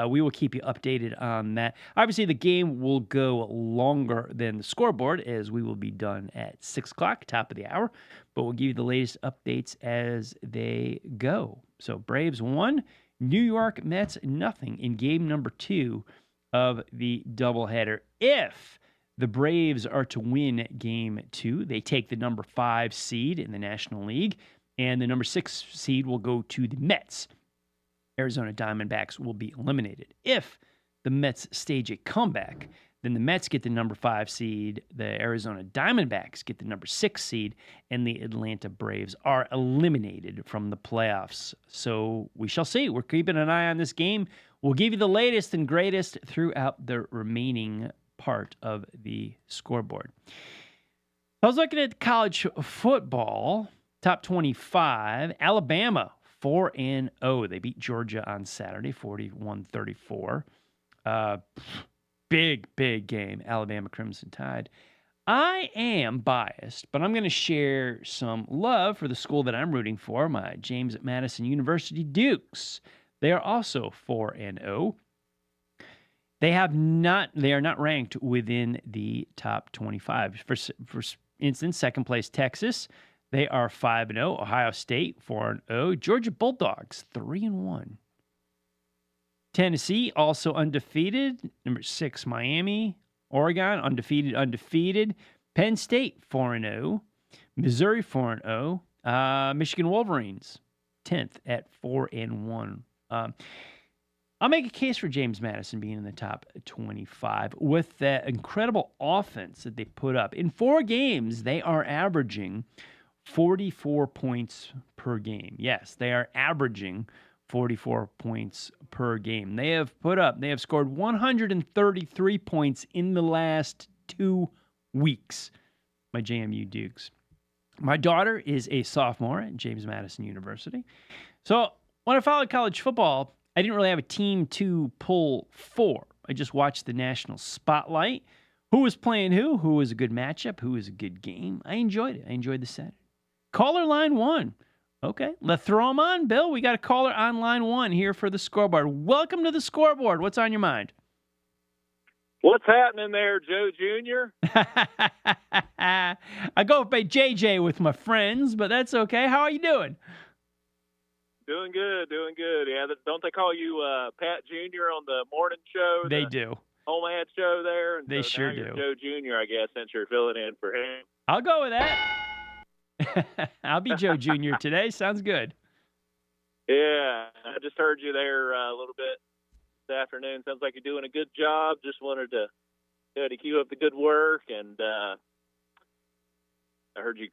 We will keep you updated on that. Obviously, the game will go longer than the Scoreboard, as we will be done at 6 o'clock, top of the hour. But we'll give you the latest updates as they go. So, Braves 1, New York Mets 0 in game number 2 of the doubleheader. If the Braves are to win game 2, they take the number 5 seed in the National League, and the number 6 seed will go to the Mets. Arizona Diamondbacks will be eliminated. If the Mets stage a comeback, then the Mets get the number 5 seed, the Arizona Diamondbacks get the number 6 seed, and the Atlanta Braves are eliminated from the playoffs. So we shall see. We're keeping an eye on this game. We'll give you the latest and greatest throughout the remaining part of the Scoreboard. I was looking at college football, top 25, Alabama 4-0. They beat Georgia on Saturday, 41-34. Big game, Alabama Crimson Tide. I am biased, but I'm going to share some love for the school that I'm rooting for, my James Madison University Dukes. They are also 4-0. They are not ranked within the top 25. For instance, second place Texas, they are 5-0. Ohio State 4-0. Georgia Bulldogs 3-1. Tennessee, also undefeated. Number 6, Miami. Oregon, undefeated. Penn State, 4-0. Missouri, 4-0. Michigan Wolverines, 10th at 4-1. I'll make a case for James Madison being in the top 25 with that incredible offense that they put up. In 4 games, they are averaging 44 points per game. Yes, they are averaging 44 points per game. They have scored 133 points in the last 2 weeks. My JMU Dukes. My daughter is a sophomore at James Madison University. So when I followed college football, I didn't really have a team to pull for. I just watched the national spotlight. Who was playing who was a good matchup, who was a good game. I enjoyed it. I enjoyed the Saturday. Caller line 1. Okay, let's throw them on, Bill. We got a caller on line 1 here for the Scoreboard. Welcome to the Scoreboard. What's on your mind? What's happening there, Joe Jr.? I go by JJ with my friends, but that's okay. How are you doing? Doing good. Yeah, don't they call you Pat Jr. on the morning show? They do. Home ad show there? And they so sure now you're do. Joe Jr., I guess, since you're filling in for him. I'll go with that. I'll be Joe Jr. today. Sounds good. Yeah, I just heard you there a little bit this afternoon. Sounds like you're doing a good job. Just wanted to keep up the good work, and I heard you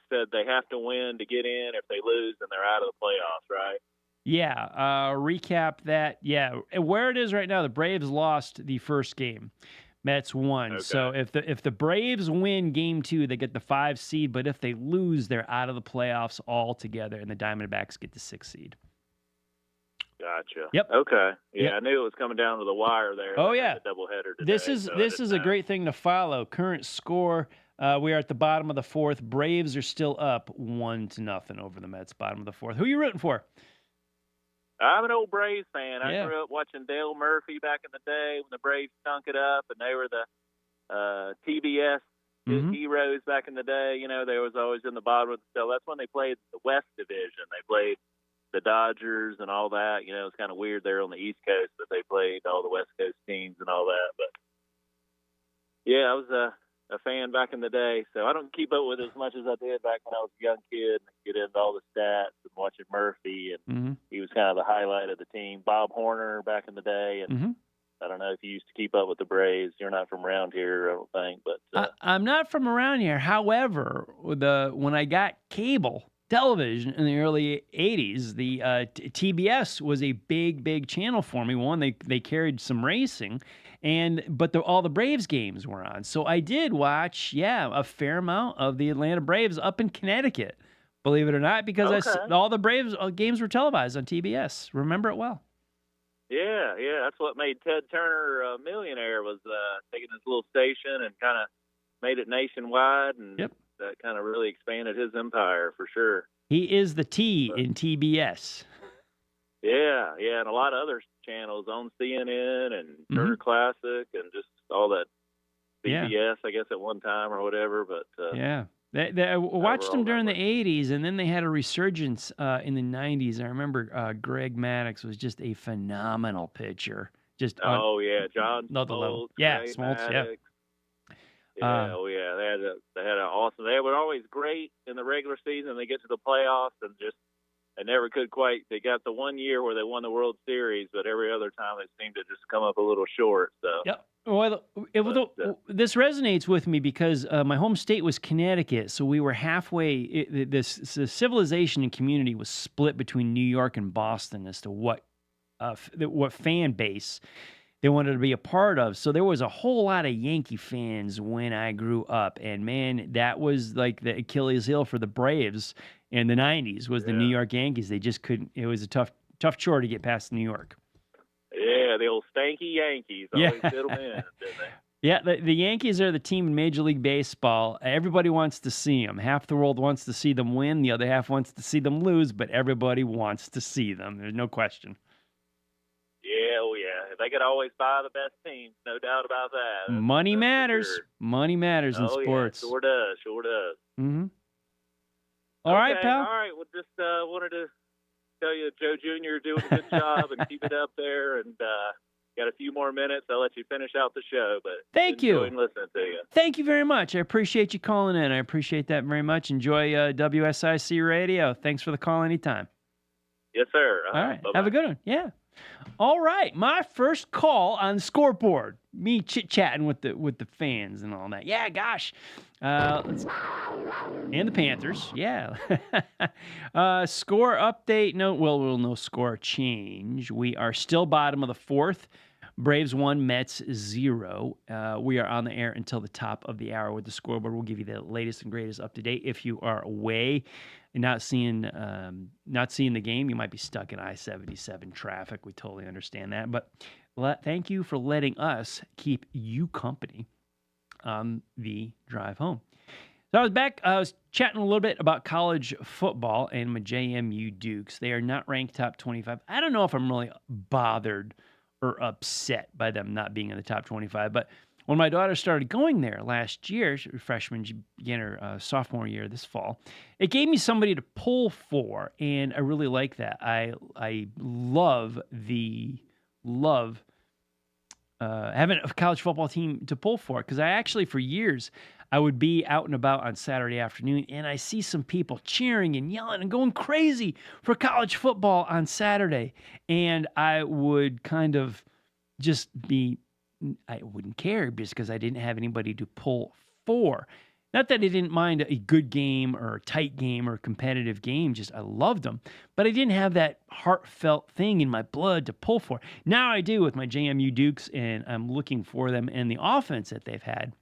said they have to win to get in. If they lose, then they're out of the playoffs, right? Yeah, recap that. Yeah, where it is right now, the Braves lost the first game. Mets won. Okay. So if the Braves win game 2, they get the 5 seed. But if they lose, they're out of the playoffs altogether, and the Diamondbacks get the 6 seed. Gotcha. Yep. Okay. Yeah, Yep. I knew it was coming down to the wire there. Oh, yeah. The doubleheader today. This is a great thing to follow. Current score, we are at the bottom of the 4th. Braves are still up 1-0 over the Mets, bottom of the 4th. Who are you rooting for? I'm an old Braves fan. I Yeah. grew up watching Dale Murphy back in the day when the Braves stunk it up, and they were the TBS heroes back in the day. You know, they was always in the bottom of the. So that's when they played the West Division. They played the Dodgers and all that. You know, it's kind of weird there on the East Coast that they played all the West Coast teams and all that. But yeah, I was a fan back in the day, so I don't keep up with it as much as I did back when I was a young kid and get into all the stats and watching Murphy, and he was kind of the highlight of the team. Bob Horner back in the day, and I don't know if you used to keep up with the Braves. You're not from around here, I don't think, but I'm not from around here. However, when I got cable television in the early 80s, the TBS was a big channel for me. One, they carried some racing, but all the Braves games were on. So I did watch, a fair amount of the Atlanta Braves up in Connecticut, believe it or not, because all the Braves games were televised on TBS. Remember it well. Yeah, that's what made Ted Turner a millionaire, was taking his little station and kind of made it nationwide, and that kind of really expanded his empire for sure. He is the T in TBS. Yeah, and a lot of other channels on CNN and Turner Classic and just all that BBS, I guess, at one time or whatever. But I watched them during the 80s, and then they had a resurgence in the 90s. I remember Greg Maddux was just a phenomenal pitcher. John Smoltz. Yeah, Smoltz, yeah. They had an awesome. They were always great in the regular season. They get to the playoffs and just they never could quite. They got the one year where they won the World Series, but every other time they seemed to just come up a little short. So Well, this resonates with me because my home state was Connecticut, so we were halfway. The civilization and community was split between New York and Boston as to what fan base they wanted to be a part of. So there was a whole lot of Yankee fans when I grew up. And, man, that was like the Achilles heel for the Braves in the 90s was the New York Yankees. They just couldn't – it was a tough chore to get past New York. Yeah, the old stanky Yankees always fit them in, didn't they? Yeah, the Yankees are the team in Major League Baseball. Everybody wants to see them. Half the world wants to see them win. The other half wants to see them lose, but everybody wants to see them. There's no question. Yeah. They could always buy the best teams, no doubt about that. Money matters. Sure. Money matters in sports. Yeah, sure does. Mm-hmm. All right, pal. All right. Well, just wanted to tell you Joe Jr. is doing a good job and keep it up there. And got a few more minutes. I'll let you finish out the show. But thank you. Listening to you. Thank you very much. I appreciate you calling in. I appreciate that very much. Enjoy WSIC Radio. Thanks for the call anytime. Yes, sir. All right. Bye-bye. Have a good one. Yeah. All right. My first call on the scoreboard. Me chit-chatting with the fans and all that. Yeah, gosh. And the Panthers. Yeah. Score update. No score change. We are still bottom of the fourth. Braves 1, Mets 0. We are on the air until the top of the hour with the scoreboard. We'll give you the latest and greatest up to date. If you are away and not seeing the game, you might be stuck in I-77 traffic. We totally understand that. But thank you for letting us keep you company on the drive home. So I was back. I was chatting a little bit about college football and my JMU Dukes. They are not ranked top 25. I don't know if I'm really bothered or upset by them not being in the top 25. But when my daughter started going there last year, she was freshman, she began her sophomore year this fall, it gave me somebody to pull for, and I really like that. I love having a college football team to pull for, because I actually, for years, I would be out and about on Saturday afternoon, and I see some people cheering and yelling and going crazy for college football on Saturday. And I would kind of just I wouldn't care just because I didn't have anybody to pull for. Not that I didn't mind a good game or a tight game or a competitive game, just I loved them. But I didn't have that heartfelt thing in my blood to pull for. Now I do with my JMU Dukes, and I'm looking for them and the offense that they've had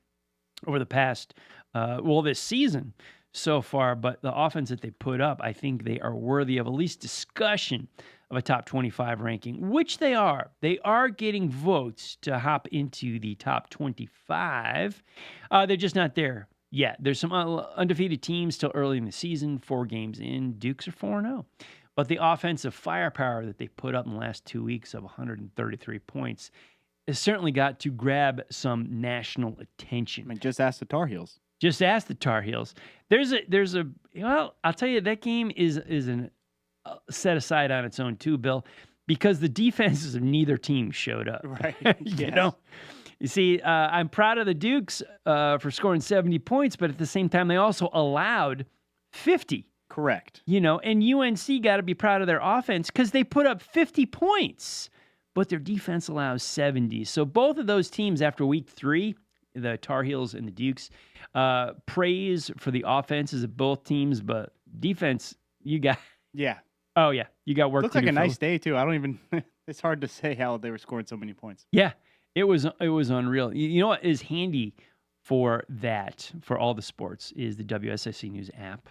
over the past, this season so far. But the offense that they put up, I think they are worthy of at least discussion of a top 25 ranking, which they are. They are getting votes to hop into the top 25. They're just not there yet. There's some undefeated teams still early in the season, 4 games in. Dukes are 4-0. But the offensive firepower that they put up in the last 2 weeks of 133 points has certainly got to grab some national attention. I mean, just ask the Tar Heels. Just ask the Tar Heels. I'll tell you, that game is set aside on its own too, Bill, because the defenses of neither team showed up. Right. You see, I'm proud of the Dukes for scoring 70 points, but at the same time, they also allowed 50. Correct. And UNC got to be proud of their offense because they put up 50 points, but their defense allows 70. So both of those teams after week 3, the Tar Heels and the Dukes, praise for the offenses of both teams, but defense, you got... Yeah. Oh, yeah. You got work to do. Looks like a nice day, too. It's hard to say how they were scoring so many points. Yeah. It was unreal. You know what is handy for that, for all the sports, is the WSIC News app.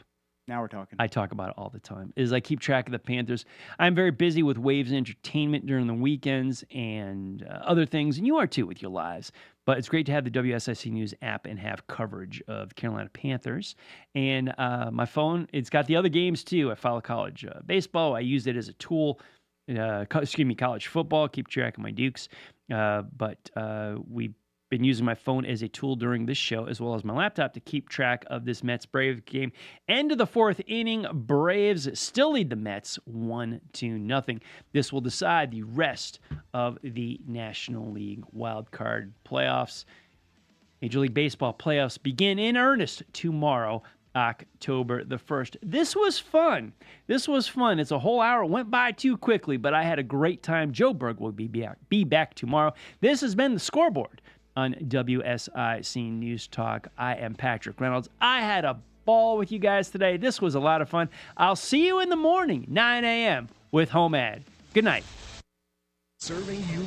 Now we're talking. I talk about it all the time. I keep track of the Panthers. I'm very busy with Waves Entertainment during the weekends and other things, and you are too with your lives. But it's great to have the WSIC News app and have coverage of Carolina Panthers. And my phone, it's got the other games too. I follow college baseball. I use it as a tool. College football. Keep track of my Dukes. But we've been using my phone as a tool during this show, as well as my laptop, to keep track of this Mets-Braves game. End of the 4th inning, Braves still lead the Mets 1-0. This will decide the rest of the National League wild card playoffs. Major League Baseball playoffs begin in earnest tomorrow, October the 1st. This was fun. It's a whole hour. It went by too quickly, but I had a great time. Joe Berg will be back tomorrow. This has been the Scoreboard on WSIC News Talk. I am Patrick Reynolds. I had a ball with you guys today. This was a lot of fun. I'll see you in the morning, 9 a.m. with Home Ad. Good night. Serving you